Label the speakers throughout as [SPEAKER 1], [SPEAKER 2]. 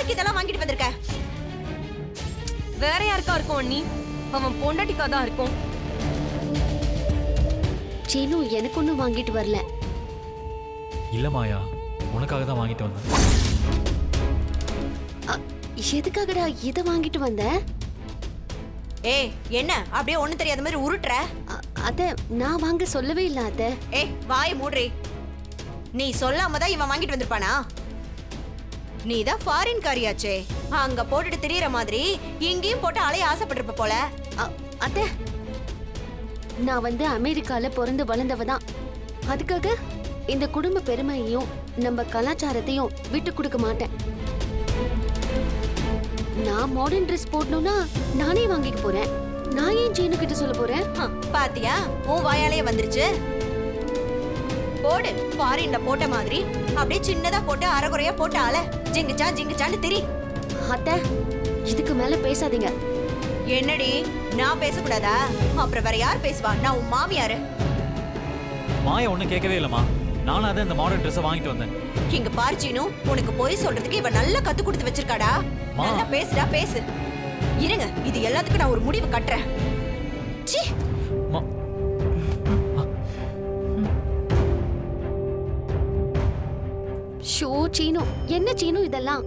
[SPEAKER 1] எதுக்கு இதெல்லாம் வாங்கிட்டு வந்திருக்க?
[SPEAKER 2] வேற யாருக்கா இருக்கும் அண்ணி? அவன் பொண்டாட்டிக்கா தான் இருக்கும்.
[SPEAKER 3] சீனு எனக்கு ஒன்னும் வாங்கிட்டு வரல.
[SPEAKER 4] இல்ல மாயா, உனக்காக தான் வாங்கிட்டு வந்தேன்.
[SPEAKER 3] எதுக்காகடா இத வாங்கிட்டு வந்த?
[SPEAKER 1] ஏய் என்ன அப்படியே ஒண்ணு தெரியாத மாதிரி உருட்டுற?
[SPEAKER 3] அத நான் வாங்க சொல்லவே இல்ல அத.
[SPEAKER 1] ஏய் வாயை மூடுறி. நீ சொல்லாம தான் இவன் வாங்கிட்டு வந்திருப்பானா? நீ தான் ஃபாரின் காரியாச்சே, அங்க போட்டுட்டு திரியற மாதிரி இங்கேயும் போட்டு அலைய ஆசைப்பட்டிருப்ப போல.
[SPEAKER 3] அத நான் வந்து அமெரிக்கால பிறந்து வளர்ந்தவ தான். அதுக்காக இந்த குடும்ப பெருமையையும் நம்ம கலாச்சாரத்தையும் விட்டு கொடுக்க மாட்டேன். நான் மாடர்ன் ட்ரெஸ் போடணும்னா நானே வாங்கிக்க போறேன். நான் ஏன் சீனு கிட்ட சொல்ல போறேன்?
[SPEAKER 1] பாத்தியா, உன் வாயாலே வந்துருச்சு. போடு, ஃபாரின்ல போட்ட மாதிரி அப்படியே சின்னதா போட்டு அரைகுறையா போட்டு அல ஜிங்குச்சான்னு திரி.
[SPEAKER 3] அத்தை, இதுக்கு மேல பேசாதீங்க.
[SPEAKER 1] என்னடி, நான் பேசக்கூடாதா? அப்புறம் வேற யார் பேசுவா? நான் உன் மாமியாரு.
[SPEAKER 4] மாயா ஒன்னும் கேட்கவே இல்லம்மா. நானும் அதான் இந்த மாடர்ன் ட்ரெஸ் வாங்கிட்டு வந்தேன்.
[SPEAKER 1] இங்க பாரு சீனு, உனக்கு போய் சொல்றதுக்கு இவ நல்லா கத்து கொடுத்து வச்சிருக்காடா. நல்லா பேசுடா, பேசு. இருங்க, இது எல்லாத்துக்கும் நான் ஒரு முடிவு கட்டுறேன். சீ.
[SPEAKER 3] ஷோ சீனு, என்ன சீனு இதெல்லாம்?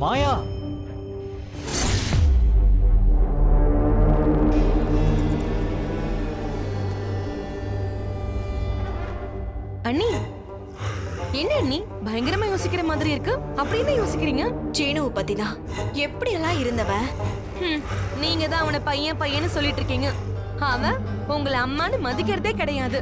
[SPEAKER 4] மாயா,
[SPEAKER 2] அண்ணி என்ன அண்ணி பயங்கரமா யோசிக்கிற மாதிரி இருக்கு? அப்படி என்ன யோசிக்கிறீங்க?
[SPEAKER 1] சீனுவை பத்திதான் எப்படி எல்லாம் இருந்தவன்.
[SPEAKER 2] நீங்க தான் அவனை பையன் பையன்னு சொல்லிட்டு இருக்கீங்க. அவன் உங்களை அம்மான்னு மதிக்கிறதே கிடையாது.